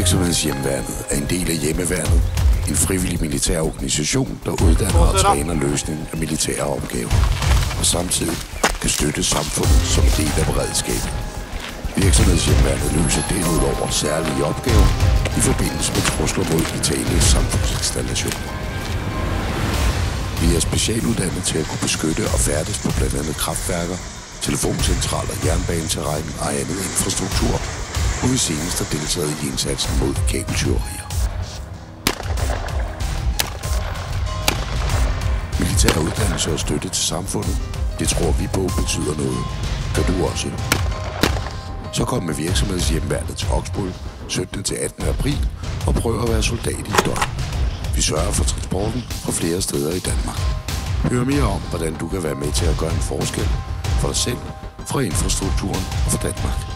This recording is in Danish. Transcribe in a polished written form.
Virksomhedshjemmeværnet er en del af Hjemmeværnet, en frivillig militær organisation, der uddanner og træner løsningen af militære opgaver, og samtidig kan støtte samfundet som en del af beredskabet. Virksomhedshjemmeværnet løser derudover særlige opgaver i forbindelse med trusler mod vitale samfundsinstallationer. Vi er specialuddannet til at kunne beskytte og færdes på blandt andet kraftværker, telefoncentraler, jernbaneterræn og andet infrastruktur, hvor vi senest har deltaget i indsatsen mod kabeltyverier. Militær uddannelse og støtte til samfundet, det tror vi på betyder noget. Gør du også? Så kom med Virksomhedshjemmeværnet til Oksbøl 17. til 18. april og prøv at være soldat i et døgn. Vi sørger for transporten fra flere steder i Danmark. Hør mere om, hvordan du kan være med til at gøre en forskel for dig selv, for infrastrukturen og for Danmark.